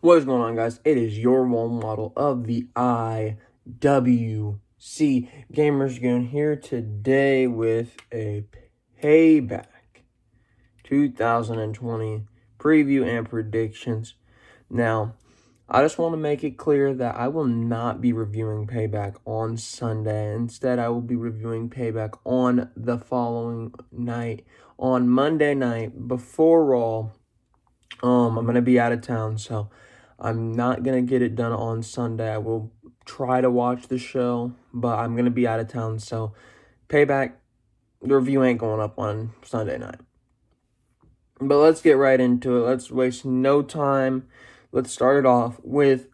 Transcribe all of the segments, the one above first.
What is going on, guys? It is your one model of the IWC Gamers Goon here today with a Payback 2020 preview and predictions. Now, I just want to make it clear that I will not be reviewing Payback on Sunday. Instead, I will be reviewing Payback on the following night, on Monday night, before Raw. I'm going to be out of town, so I'm not going to get it done on Sunday. I will try to watch the show, but I'm going to be out of town, so Payback, the review ain't going up on Sunday night. But let's get right into it. Let's waste no time. Let's start it off with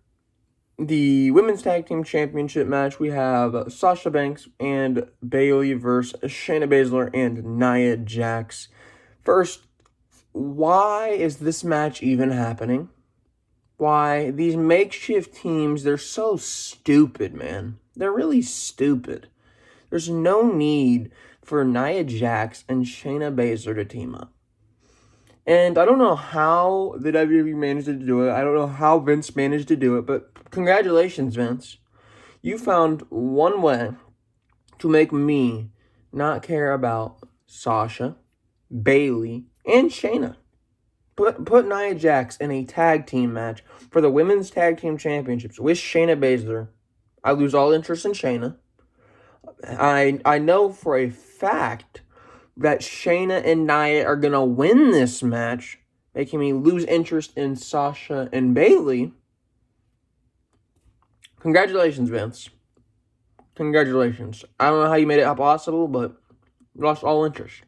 the Women's Tag Team Championship match. We have Sasha Banks and Bayley versus Shayna Baszler and Nia Jax. First, why is this match even happening? Why? These makeshift teams, they're so stupid, man. They're really stupid. There's no need for Nia Jax and Shayna Baszler to team up. And I don't know how the WWE managed to do it. I don't know how Vince managed to do it, but congratulations, Vince. You found one way to make me not care about Sasha, Bayley, and Shayna. Put Nia Jax in a tag team match for the Women's Tag Team Championships with Shayna Baszler. I lose all interest in Shayna. I know for a fact that Shayna and Nia are going to win this match, making me lose interest in Sasha and Bayley. Congratulations, Vince. Congratulations. I don't know how you made it possible, but lost all interest.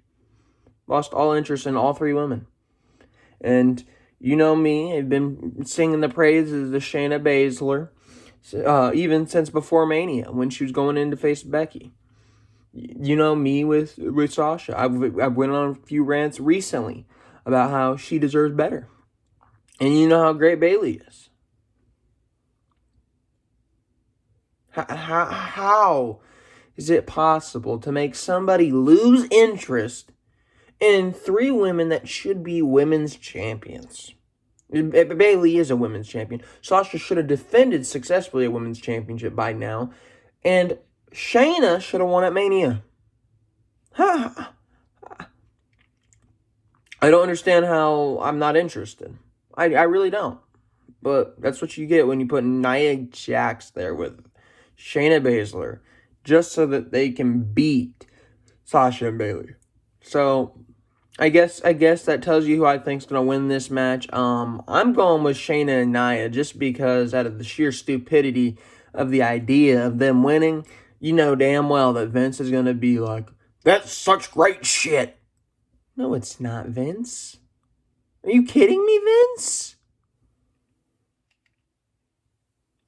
Lost all interest in all three women. And you know me, I've been singing the praises of Shayna Baszler even since before Mania, when she was going in to face Becky. You know me with Sasha. I've went on a few rants recently about how she deserves better. And you know how great Bayley is. How is it possible to make somebody lose interest in three women that should be women's champions? Bayley is a women's champion. Sasha should have defended successfully a women's championship by now. And Shayna should have won at Mania. I don't understand how I'm not interested. I really don't. But that's what you get when you put Nia Jax there with Shayna Baszler, just so that they can beat Sasha and Bayley. So I guess that tells you who I think's gonna win this match. I'm going with Shayna and Nia just because out of the sheer stupidity of the idea of them winning. You know damn well that Vince is gonna be like, "That's such great shit." No, it's not, Vince. Are you kidding me, Vince?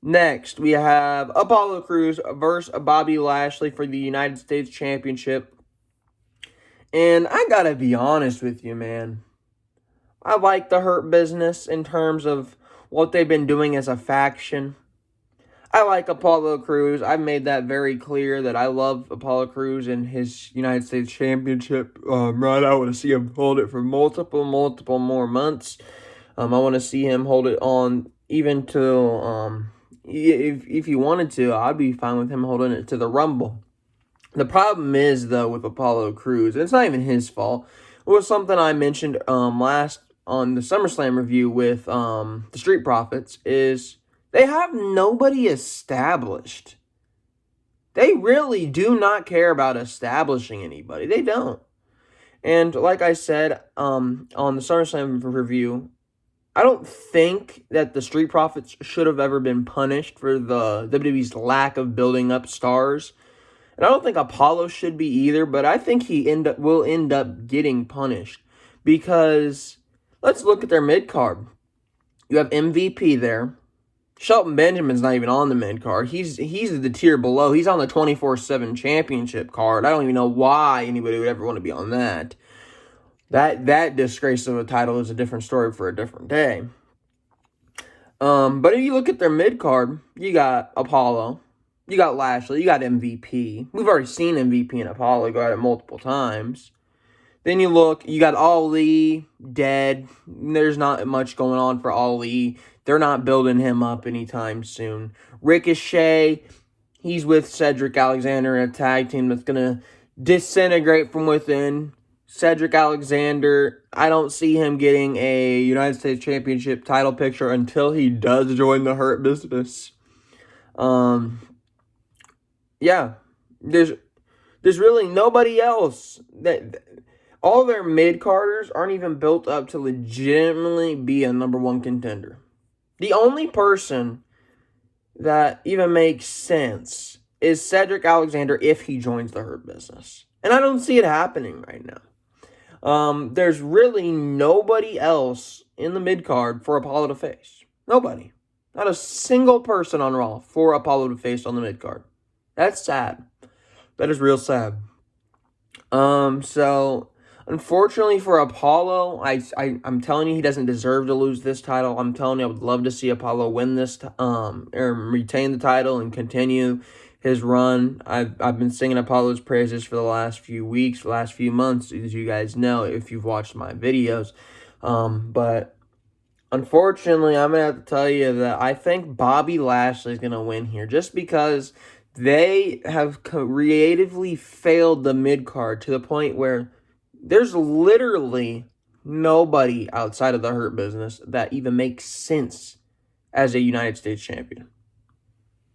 Next, we have Apollo Crews versus Bobby Lashley for the United States Championship. And I gotta be honest with you, man. I like the Hurt Business in terms of what they've been doing as a faction. I like Apollo Crews. I've made that very clear that I love Apollo Crews and his United States Championship. Right, I want to see him hold it for multiple more months. I want to see him hold it on even to, if he wanted to, I'd be fine with him holding it to the Rumble. The problem is, though, with Apollo Crews, and it's not even his fault. It was something I mentioned last on the SummerSlam review with the Street Profits, is they have nobody established. They really do not care about establishing anybody. They don't. And like I said on the SummerSlam review, I don't think that the Street Profits should have ever been punished for the WWE's lack of building up stars. And I don't think Apollo should be either, but I think he will end up getting punished. Because let's look at their mid-card. You have MVP there. Shelton Benjamin's not even on the mid-card. He's the tier below. He's on the 24/7 championship card. I don't even know why anybody would ever want to be on that. That disgrace of a title is a different story for a different day. But if you look at their mid-card, you got Apollo. You got Lashley. You got MVP. We've already seen MVP and Apollo go at it multiple times. Then you look, you got Ali dead. There's not much going on for Ali. They're not building him up anytime soon. Ricochet, he's with Cedric Alexander in a tag team that's going to disintegrate from within. Cedric Alexander, I don't see him getting a United States Championship title picture until he does join the Hurt Business. Yeah, there's really nobody else that. All their mid-carders aren't even built up to legitimately be a number one contender. The only person that even makes sense is Cedric Alexander if he joins the Hurt Business. And I don't see it happening right now. There's really nobody else in the mid-card for Apollo to face. Nobody. Not a single person on Raw for Apollo to face on the mid-card. That's sad. That is real sad. So... Unfortunately for Apollo, I'm telling you, he doesn't deserve to lose this title. I'm telling you, I would love to see Apollo win this, or retain the title and continue his run. I've been singing Apollo's praises for the last few weeks, last few months, as you guys know, if you've watched my videos. But unfortunately, I'm going to have to tell you that I think Bobby Lashley is going to win here, just because they have creatively failed the mid-card to the point where there's literally nobody outside of the Hurt Business that even makes sense as a United States champion.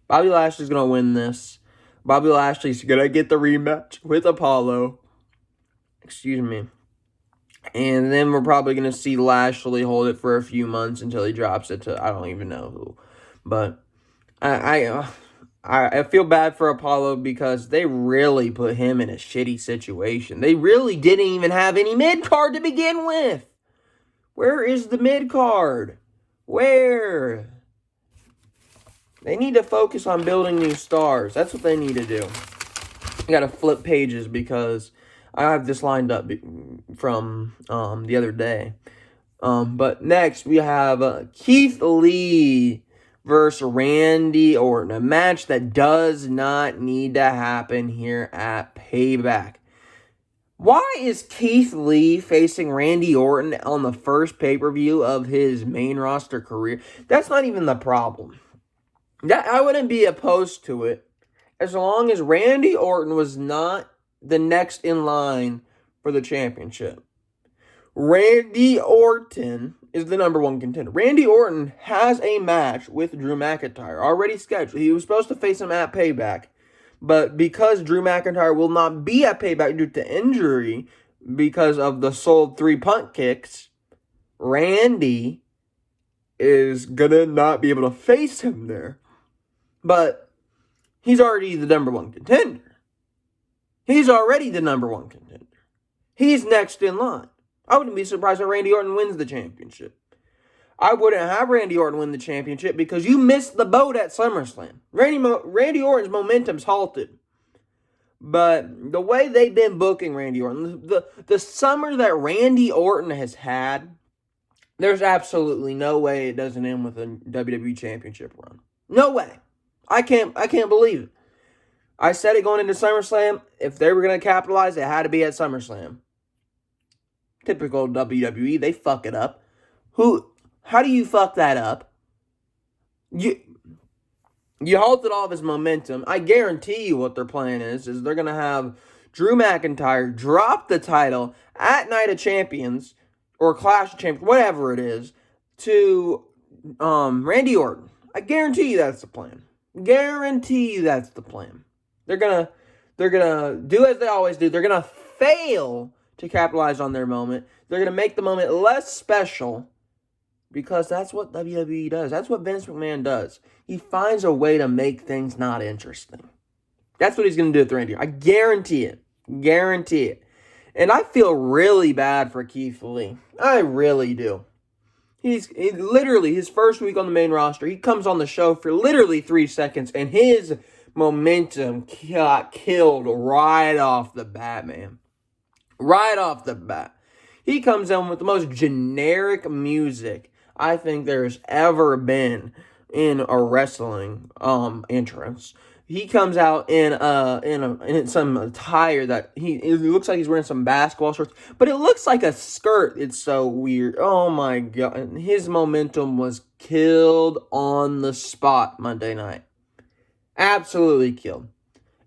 Bobby Lashley's going to win this. Bobby Lashley's going to get the rematch with Apollo. Excuse me. And then we're probably going to see Lashley hold it for a few months until he drops it to I don't even know who. But I feel bad for Apollo because they really put him in a shitty situation. They really didn't even have any mid-card to begin with. Where is the mid-card? Where? They need to focus on building new stars. That's what they need to do. I got to flip pages because I have this lined up from the other day. But next we have Keith Lee versus Randy Orton, a match that does not need to happen here at Payback. Why is Keith Lee facing Randy Orton on the first pay-per-view of his main roster career? That's not even the problem. I wouldn't be opposed to it as long as Randy Orton was not the next in line for the championship. Randy Orton is the number one contender. Randy Orton has a match with Drew McIntyre already scheduled. He was supposed to face him at Payback, but because Drew McIntyre will not be at Payback due to injury because of the sold 3 punt kicks, Randy is gonna not be able to face him there. But he's already the number one contender. He's already the number one contender. He's next in line. I wouldn't be surprised if Randy Orton wins the championship. I wouldn't have Randy Orton win the championship because you missed the boat at SummerSlam. Randy Orton's momentum's halted. But the way they've been booking Randy Orton, the summer that Randy Orton has had, there's absolutely no way it doesn't end with a WWE championship run. No way. I can't believe it. I said it going into SummerSlam. If they were going to capitalize, it had to be at SummerSlam. Typical WWE, they fuck it up. How do you fuck that up? You halted all of his momentum. I guarantee you what their plan is they're going to have Drew McIntyre drop the title at Night of Champions or Clash of Champions, whatever it is, to Randy Orton. I guarantee you that's the plan. Guarantee you that's the plan. They're gonna do as they always do. They're gonna fail to capitalize on their moment. They're gonna make the moment less special because that's what WWE does. That's what Vince McMahon does. He finds a way to make things not interesting. That's what he's gonna do with Randy. I guarantee it. Guarantee it. And I feel really bad for Keith Lee. I really do. He's literally his first week on the main roster. He comes on the show for literally 3 seconds, and his momentum got killed right off the bat, man. Right off the bat. He comes in with the most generic music I think there's ever been in a wrestling entrance. He comes out in some attire that it looks like he's wearing some basketball shorts, but it looks like a skirt. It's so weird. Oh my god. His momentum was killed on the spot Monday night. Absolutely killed.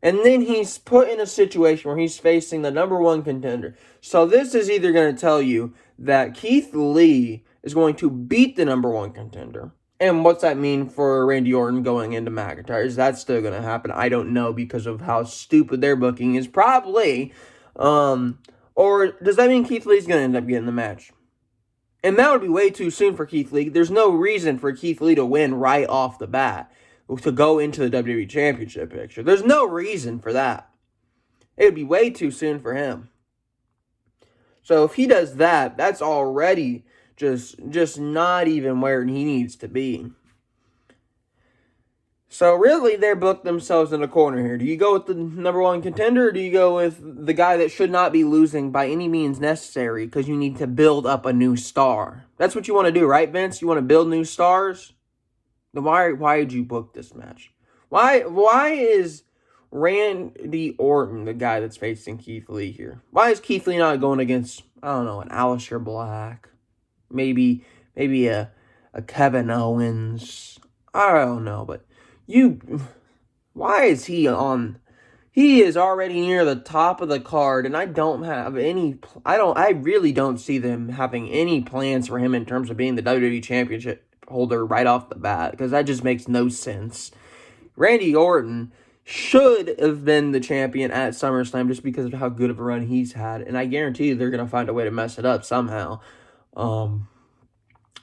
And then he's put in a situation where he's facing the number one contender. So this is either going to tell you that Keith Lee is going to beat the number one contender. And what's that mean for Randy Orton going into McIntyre? Is that still going to happen? I don't know because of how stupid their booking is. Probably. Or does that mean Keith Lee's going to end up getting the match? And that would be way too soon for Keith Lee. There's no reason for Keith Lee to win right off the bat, to go into the WWE Championship picture. There's no reason for that. It would be way too soon for him. So if he does that, that's already just not even where he needs to be. So really, they're booked themselves in a corner here. Do you go with the number one contender, or do you go with the guy that should not be losing by any means necessary because you need to build up a new star? That's what you want to do, right, Vince? You want to build new stars? Then why did you book this match? Why is Randy Orton the guy that's facing Keith Lee here? Why is Keith Lee not going against, I don't know, an Aleister Black? Maybe a Kevin Owens? I don't know, but why is he on? He is already near the top of the card, and I really don't see them having any plans for him in terms of being the WWE Championship holder right off the bat, because that just makes no sense. Randy Orton should have been the champion at SummerSlam just because of how good of a run he's had, and I guarantee you they're going to find a way to mess it up somehow.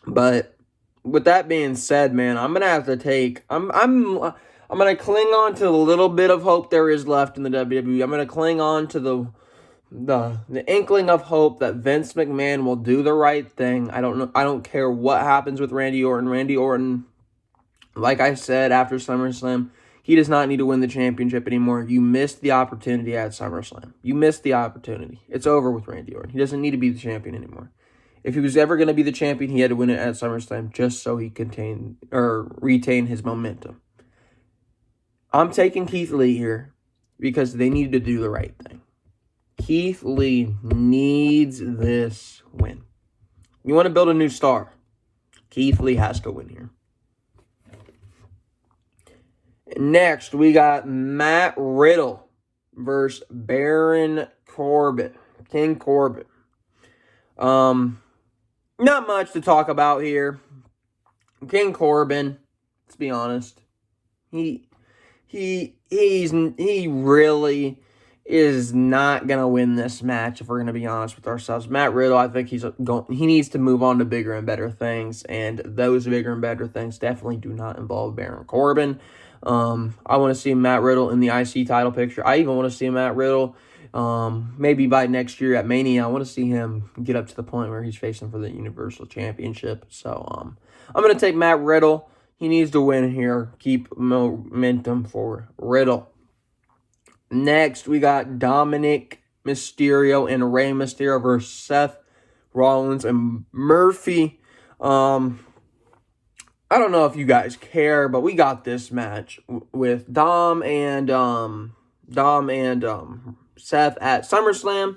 But with that being said, man, I'm going to have to take... I'm going to cling on to the little bit of hope there is left in the WWE. I'm going to cling on to the inkling of hope that Vince McMahon will do the right thing. I don't care what happens with Randy Orton. Randy Orton, like I said after SummerSlam, he does not need to win the championship anymore. You missed the opportunity at SummerSlam. You missed the opportunity. It's over with Randy Orton. He doesn't need to be the champion anymore. If he was ever going to be the champion, he had to win it at SummerSlam just so he retain his momentum. I'm taking Keith Lee here because they need to do the right thing. Keith Lee needs this win. You want to build a new star. Keith Lee has to win here. Next, we got Matt Riddle versus Baron Corbin. King Corbin. Not much to talk about here. King Corbin, let's be honest. He really is not going to win this match, if we're going to be honest with ourselves. Matt Riddle, I think he needs to move on to bigger and better things, and those bigger and better things definitely do not involve Baron Corbin. I want to see Matt Riddle in the IC title picture. I even want to see Matt Riddle maybe by next year at Mania. I want to see him get up to the point where he's facing for the Universal Championship. So I'm going to take Matt Riddle. He needs to win here. Keep momentum for Riddle. Next, we got Dominic Mysterio and Rey Mysterio versus Seth Rollins and Murphy. I don't know if you guys care, but we got this match with Dom and Seth at SummerSlam.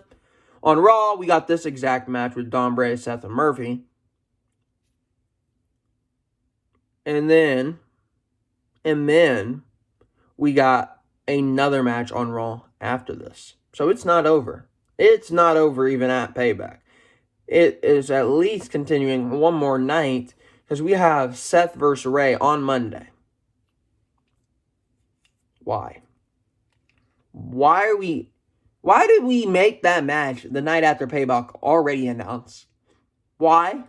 On Raw, we got this exact match with Dom, Bray, Seth, and Murphy. And then we got another match on Raw after this. So it's not over. It's not over even at Payback. It is at least continuing one more night because we have Seth versus Rey on Monday. Why? Why did we make that match the night after Payback already announced? Why?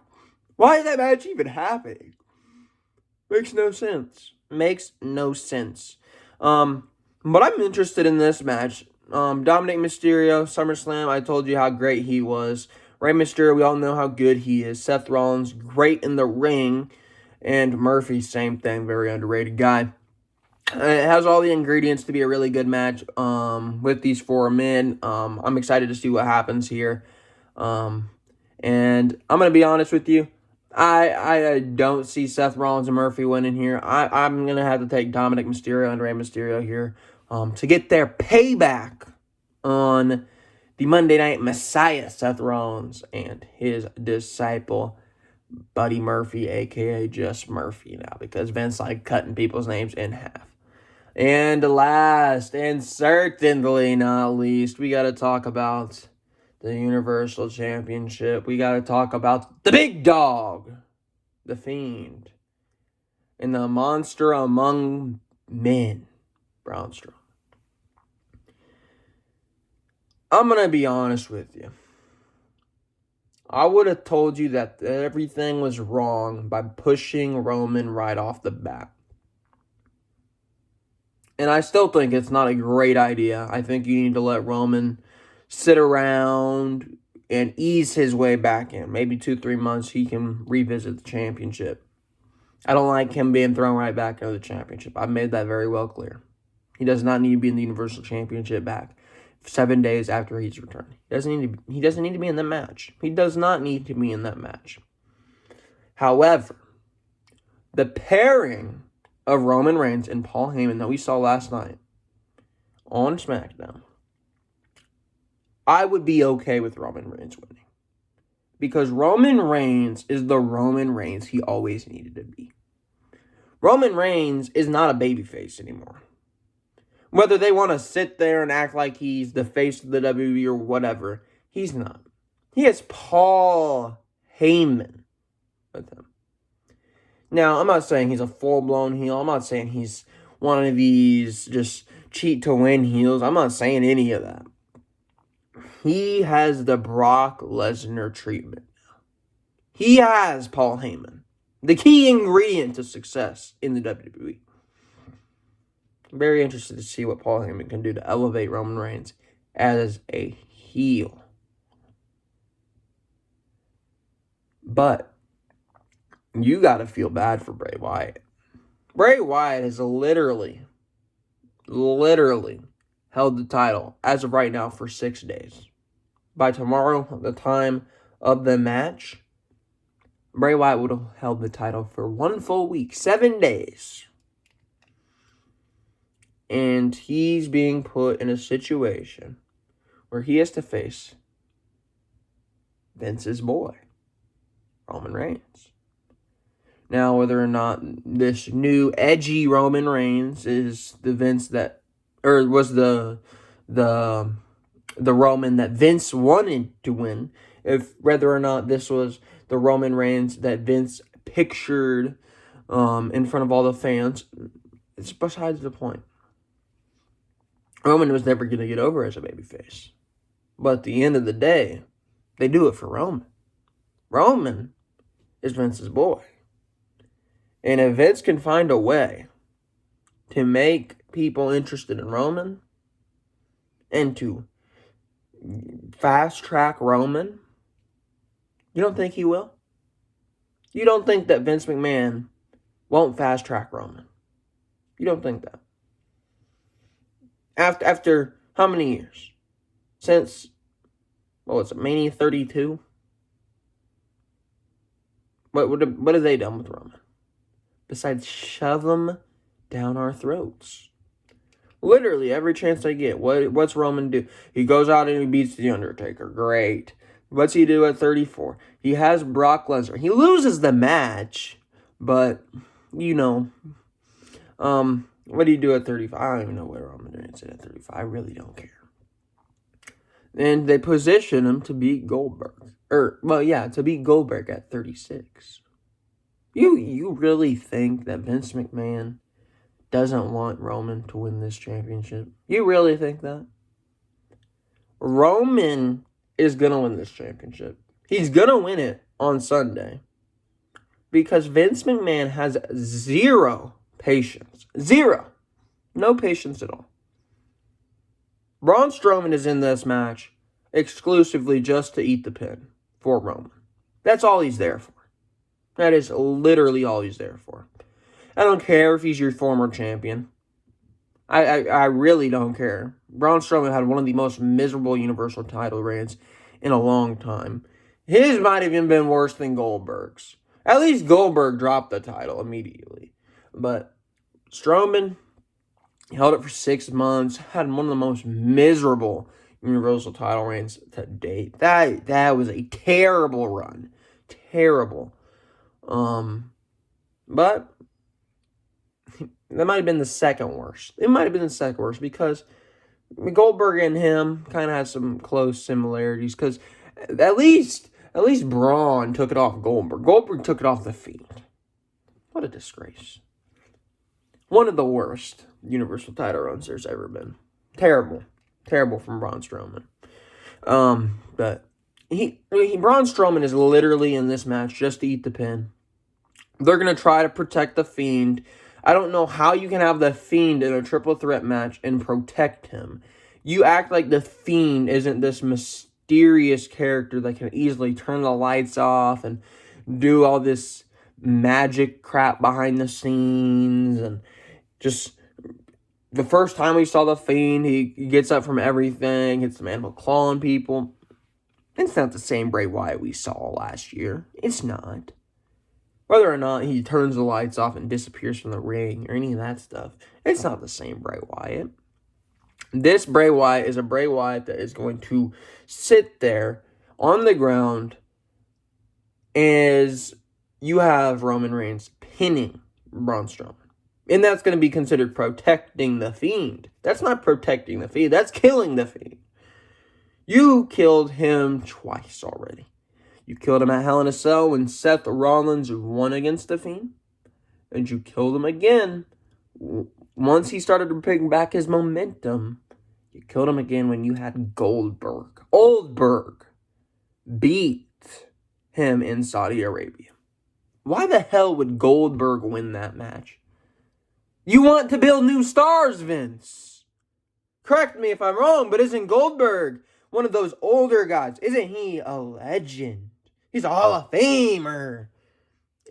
Why is that match even happening? Makes no sense. But I'm interested in this match. Dominic Mysterio, SummerSlam, I told you how great he was. Rey Mysterio, we all know how good he is. Seth Rollins, great in the ring. And Murphy, same thing, very underrated guy. It has all the ingredients to be a really good match with these four men. I'm excited to see what happens here. And I'm going to be honest with you. I don't see Seth Rollins and Murphy winning here. I'm going to have to take Dominic Mysterio and Rey Mysterio here to get their payback on the Monday Night Messiah, Seth Rollins, and his disciple, Buddy Murphy, a.k.a. just Murphy now, because Vince like cutting people's names in half. And last, and certainly not least, we got to talk about the Universal Championship. We got to talk about the big dog, the Fiend, and the monster among men, Braun Strowman. I'm going to be honest with you. I would have told you that everything was wrong by pushing Roman right off the bat. And I still think it's not a great idea. I think you need to let Roman sit around and ease his way back in. Maybe 2-3 months he can revisit the championship. I don't like him being thrown right back into the championship. I've made that very well clear. He does not need to be in the Universal Championship back 7 days after he's returned. He doesn't need to be in that match. He does not need to be in that match. However, the pairing of Roman Reigns and Paul Heyman that we saw last night on SmackDown, I would be okay with Roman Reigns winning. Because Roman Reigns is the Roman Reigns he always needed to be. Roman Reigns is not a babyface anymore. Whether they want to sit there and act like he's the face of the WWE or whatever, he's not. He has Paul Heyman with him. Now, I'm not saying he's a full-blown heel. I'm not saying he's one of these just cheat-to-win heels. I'm not saying any of that. He has the Brock Lesnar treatment. He has Paul Heyman, the key ingredient to success in the WWE. I'm very interested to see what Paul Heyman can do to elevate Roman Reigns as a heel. But you got to feel bad for Bray Wyatt. Bray Wyatt has literally held the title as of right now for 6 days. By tomorrow, the time of the match, Bray Wyatt would have held the title for 1 full week, 7 days. And he's being put in a situation where he has to face Vince's boy, Roman Reigns. Now, whether or not this new edgy Roman Reigns is the Vince that, or was the Roman that Vince wanted to win, whether or not this was the Roman Reigns that Vince pictured in front of all the fans, it's besides the point. Roman was never going to get over as a babyface. But at the end of the day, they do it for Roman. Roman is Vince's boy. And if Vince can find a way to make people interested in Roman and to fast-track Roman, you don't think he will? You don't think that Vince McMahon won't fast-track Roman? You don't think that? After how many years? Since, Mania 32? What have they done with Roman? Besides shove him down our throats. Literally, every chance they get. What's Roman do? He goes out and he beats The Undertaker. Great. What's he do at 34? He has Brock Lesnar. He loses the match, but, what do you do at 35? I don't even know where Roman Reigns is at 35. I really don't care. And they position him to beat Goldberg. To beat Goldberg at 36. You really think that Vince McMahon doesn't want Roman to win this championship? You really think that? Roman is going to win this championship. He's going to win it on Sunday. Because Vince McMahon has zero patience. Zero. No patience at all. Braun Strowman is in this match exclusively just to eat the pin for Roman. That's all he's there for. That is literally all he's there for. I don't care if he's your former champion. I really don't care. Braun Strowman had one of the most miserable Universal title reigns in a long time. His might have even been worse than Goldberg's. At least Goldberg dropped the title immediately. But Strowman held it for 6 months, had one of the most miserable Universal title reigns to date. That was a terrible run. Terrible. But that might have been the second worst. It might have been the second worst because Goldberg and him kind of had some close similarities because at least Braun took it off Goldberg. Goldberg took it off The Fiend. What a disgrace. One of the worst Universal title runs there's ever been. Terrible. Terrible from Braun Strowman. But Braun Strowman is literally in this match just to eat the pin. They're going to try to protect The Fiend. I don't know how you can have The Fiend in a triple threat match and protect him. You act like The Fiend isn't this mysterious character that can easily turn the lights off and do all this magic crap behind the scenes. And just the first time we saw The Fiend, he gets up from everything, hits the mandible claw on people. It's not the same Bray Wyatt we saw last year. It's not. Whether or not he turns the lights off and disappears from the ring or any of that stuff, it's not the same Bray Wyatt. This Bray Wyatt is a Bray Wyatt that is going to sit there on the ground as you have Roman Reigns pinning Braun Strowman. And that's going to be considered protecting The Fiend. That's not protecting The Fiend. That's killing The Fiend. You killed him twice already. You killed him at Hell in a Cell when Seth Rollins won against The Fiend. And you killed him again once he started to bring back his momentum. You killed him again when you had Goldberg. Oldberg beat him in Saudi Arabia. Why the hell would Goldberg win that match? You want to build new stars, Vince. Correct me if I'm wrong, but isn't Goldberg one of those older guys? Isn't he a legend? He's a Hall of Famer.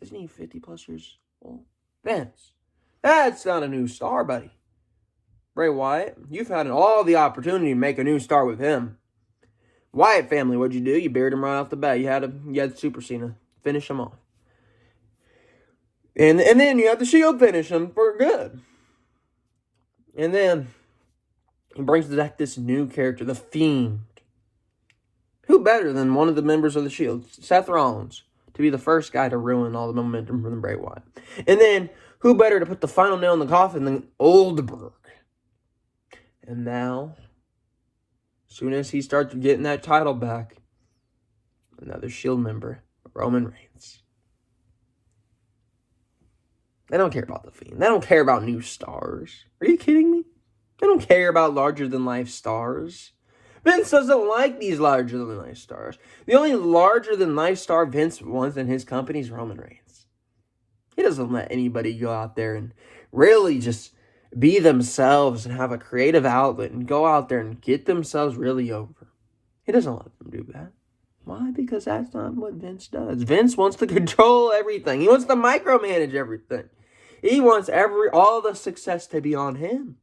Isn't he 50 plus years old? Vince, that's not a new star, buddy. Bray Wyatt, you've had all the opportunity to make a new star with him. Wyatt family, what'd you do? You buried him right off the bat. You had Super Cena finish him off. And then you had the Shield finish him for good. And then he brings back this new character, The Fiend. Who better than one of the members of the Shield, Seth Rollins, to be the first guy to ruin all the momentum from the Bray Wyatt? And then, who better to put the final nail in the coffin than Oldberg? And now, as soon as he starts getting that title back, another Shield member, Roman Reigns. They don't care about The Fiend. They don't care about new stars. Are you kidding me? They don't care about larger-than-life stars. Vince doesn't like these larger-than-life stars. The only larger-than-life star Vince wants in his company is Roman Reigns. He doesn't let anybody go out there and really just be themselves and have a creative outlet and go out there and get themselves really over. He doesn't let them do that. Why? Because that's not what Vince does. Vince wants to control everything. He wants to micromanage everything. He wants all the success to be on him.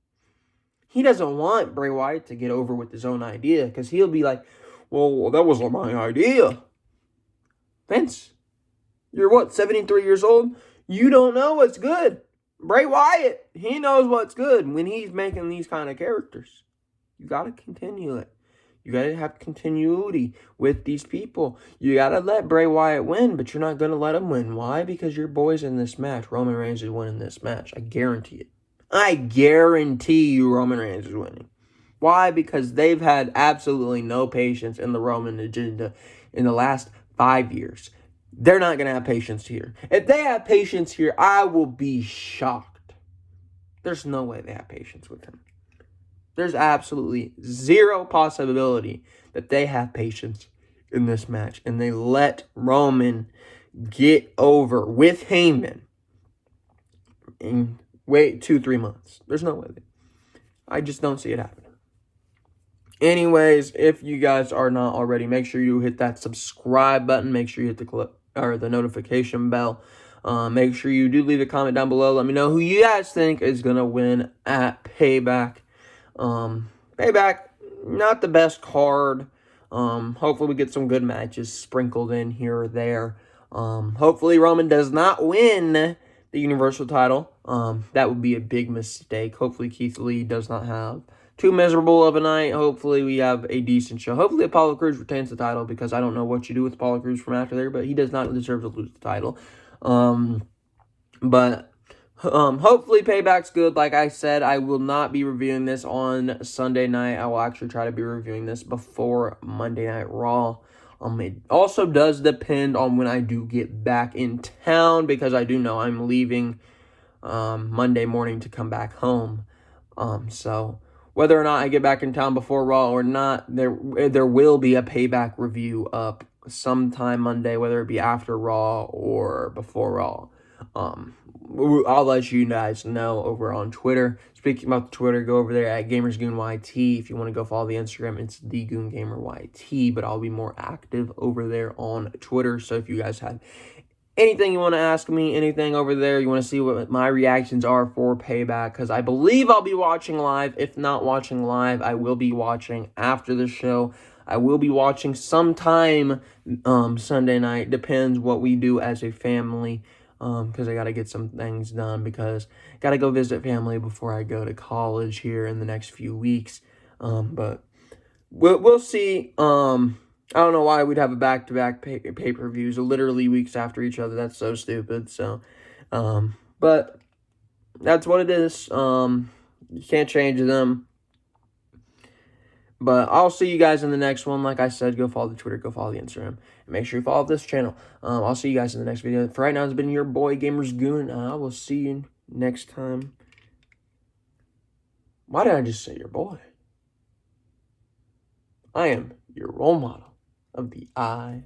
He doesn't want Bray Wyatt to get over with his own idea because he'll be like, well, that wasn't my idea. Vince, you're what, 73 years old? You don't know what's good. Bray Wyatt, he knows what's good when he's making these kind of characters. You got to continue it. You got to have continuity with these people. You got to let Bray Wyatt win, but you're not going to let him win. Why? Because your boy's in this match. Roman Reigns is winning this match. I guarantee it. I guarantee you Roman Reigns is winning. Why? Because they've had absolutely no patience in the Roman agenda in the last 5 years. They're not going to have patience here. If they have patience here, I will be shocked. There's no way they have patience with him. There's absolutely zero possibility that they have patience in this match. And they let Roman get over with Heyman in wait 2-3 months. There's no way. I just don't see it happening. Anyways, if you guys are not already, make sure you hit that subscribe button. Make sure you hit the notification bell. Make sure you do leave a comment down below. Let me know who you guys think is going to win at Payback. Payback, not the best card. Hopefully we get some good matches sprinkled in here or there. Hopefully Roman does not win the Universal title. That would be a big mistake. Hopefully Keith Lee does not have too miserable of a night. Hopefully we have a decent show. Hopefully Apollo Crews retains the title, because I don't know what you do with Apollo Crews from after there, but he does not deserve to lose the title. But hopefully Payback's good. Like I said, I will not be reviewing this on Sunday night. I will actually try to be reviewing this before Monday Night Raw. It also does depend on when I do get back in town, because I do know I'm leaving Monday morning to come back home. So whether or not I get back in town before Raw or not, there will be a Payback review up sometime Monday, whether it be after Raw or before Raw. I'll let you guys know over on Twitter. Speaking about the Twitter, go over there at GamersGoonYT. If you want to go follow the Instagram, it's thegoongameryt. But I'll be more active over there on Twitter. So if you guys have anything you want to ask me, anything over there, you want to see what my reactions are for Payback, because I believe I'll be watching live. If not watching live, I will be watching after the show. I will be watching sometime Sunday night. Depends what we do as a family, because I got to get some things done, because I got to go visit family before I go to college here in the next few weeks. But we'll see. I don't know why we'd have a back-to-back pay-per-views literally weeks after each other. That's so stupid. So, but that's what it is. You can't change them. But I'll see you guys in the next one. Like I said, go follow the Twitter, go follow the Instagram, and make sure you follow this channel. I'll see you guys in the next video. For right now, it's been your boy, Gamers Goon. I will see you next time. Why did I just say your boy? I am your role model of the IWC.